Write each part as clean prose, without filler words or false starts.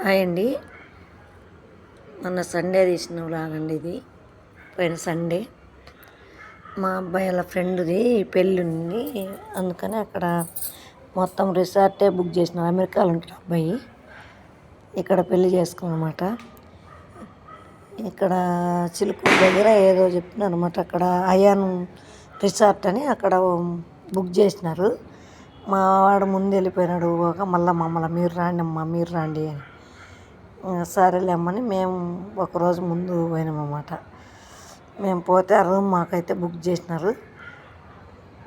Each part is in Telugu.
హాయ్ అండి. మొన్న సండే తీసిన వ్లాగ్ అండి ఇది. పోయిన సండే మా అబ్బాయి వాళ్ళ ఫ్రెండ్ది పెళ్ళి ఉంది, అందుకని అక్కడ మొత్తం రిసార్టే బుక్ చేసిన. అమెరికాలో ఉంటాడు అబ్బాయి, ఇక్కడ పెళ్ళి చేసుకున్నమాట. ఇక్కడ చిలుకూరు దగ్గర ఏదో చెప్తున్నారు అనమాట. అక్కడ అయాన్ రిసార్ట్ అని అక్కడ బుక్ చేసినారు. మా వాడు ముందు వెళ్ళిపోయినాడు, మళ్ళీ మమ్మల్ని మీరు రాండి అమ్మా మీరు రాండి అని. సరేలేమ్మని మేము ఒకరోజు ముందు పోయినామన్నమాట. మేము పోతే ఆ రూమ్ మాకైతే బుక్ చేసినారు.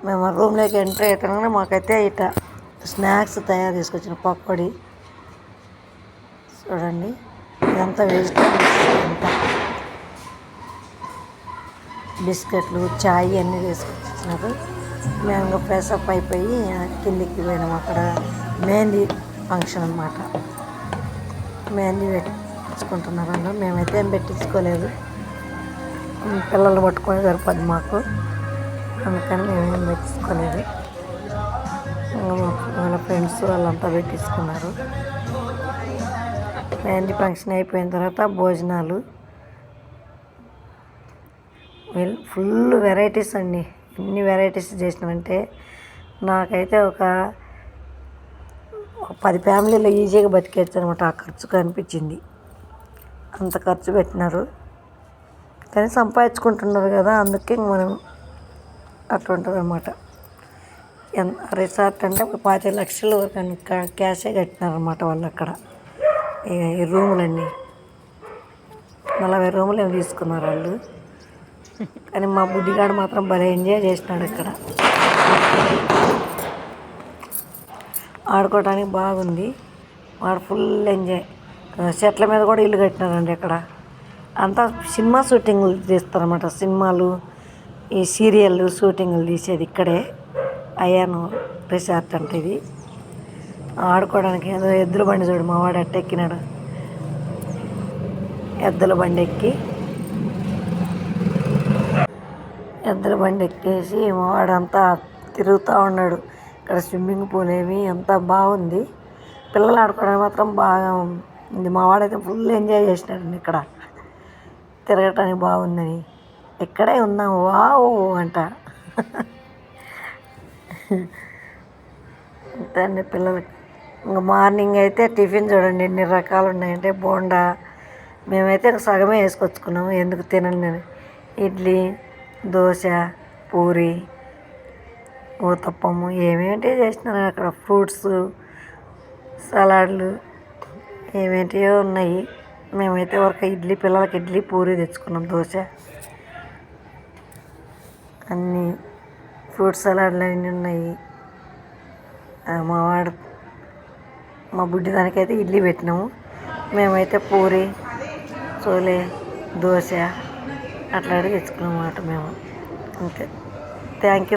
మేము ఆ రూమ్లోకి ఎంట్రీ అవుతానే మాకైతే ఇట స్నాక్స్ తయారు చేసుకొచ్చిన పకోడీ చూడండి, ఇదంతా వెజిటేబుల్స్, అంతా బిస్కెట్లు, చాయ్ అన్నీ తీసుకొచ్చినారు. మేము ఇంకా ఫ్రెష్ అప్ అయిపోయి కిందికి పోయినాము. అక్కడ మెహందీ ఫంక్షన్ అన్నమాట. మెహందీ పెట్టించుకుంటున్నారు అందరూ. మేమైతే ఏం పెట్టించుకోలేదు, పిల్లలు పట్టుకొని సరిపోద్ది మాకు, అందుకని మేమేం పెట్టించుకోలేదు. వాళ్ళ ఫ్రెండ్స్ వాళ్ళంతా పెట్టించుకున్నారు. మెహందీ ఫంక్షన్ అయిపోయిన తర్వాత భోజనాలు, ఫుల్ వెరైటీస్ అండి. ఎన్ని వెరైటీస్ చేసినామంటే నాకైతే ఒక 10 ఫ్యామిలీలో ఈజీగా బతికేచ్చు అనమాట. ఆ ఖర్చుకు అనిపించింది, అంత ఖర్చు పెట్టినారు. కానీ సంపాదించుకుంటున్నారు కదా, అందుకే మనం అట్లా ఉంటుంది అన్నమాట. రిసార్ట్ అంటే ఒక 25 లక్షలు వరకు క్యాషే కట్టినారన్నమాట వాళ్ళు. అక్కడ ఈ రూములన్నీ 40 రూములు ఏమి తీసుకున్నారు వాళ్ళు. కానీ మా బుడ్డిగాడు మాత్రం భలే ఎంజాయ్ చేసినాడు. ఇక్కడ ఆడుకోవడానికి బాగుంది, వాడు ఫుల్ ఎంజాయ్. చెట్ల మీద కూడా ఇల్లు కట్టినారండి. అక్కడ అంతా సినిమా షూటింగ్లు తీస్తారన్నమాట. సినిమాలు, ఈ సీరియల్ షూటింగ్లు తీసేది ఇక్కడే. అయాను రిసార్ట్ అంటే ఇది. ఆడుకోవడానికి ఏదో ఎద్దుల బండి చూడు, మా వాడు అట్ట ఎక్కినాడు. ఎద్దుల బండి ఎక్కేసి మా వాడంతా తిరుగుతూ ఉన్నాడు. ఇక్కడ స్విమ్మింగ్ పూల్ ఏమి అంతా బాగుంది. పిల్లలు ఆడుకోవడానికి మాత్రం బాగా ఉంది. మా వాడైతే ఫుల్ ఎంజాయ్ చేసినాడండి. ఇక్కడ తిరగటానికి బాగుందని ఇక్కడే ఉన్నాం వావ్ అంట. అంతే అండి పిల్లలకి. ఇంకా మార్నింగ్ అయితే టిఫిన్ చూడండి ఎన్ని రకాలు ఉన్నాయంటే బోండా, మేమైతే సగమే వేసుకొచ్చుకున్నాము ఎందుకు తినండి అని. ఇడ్లీ, దోశ, పూరి, ఊతప్పము ఏమేంటి చేసినారు. అక్కడ ఫ్రూట్స్, సలాడ్లు ఏమేంటియో ఉన్నాయి. మేమైతే ఒక ఇడ్లీ, పిల్లలకి ఇడ్లీ, పూరి తెచ్చుకున్నాం. దోశ, అన్నీ ఫ్రూట్ సలాడ్లు అన్నీ ఉన్నాయి. మా బుడ్డి దానికైతే ఇడ్లీ పెట్టినాము. మేమైతే పూరి, చోలే, దోశ అట్లాంటివి తెచ్చుకున్నాం అన్నమాట మేము. అంతే. Thank you.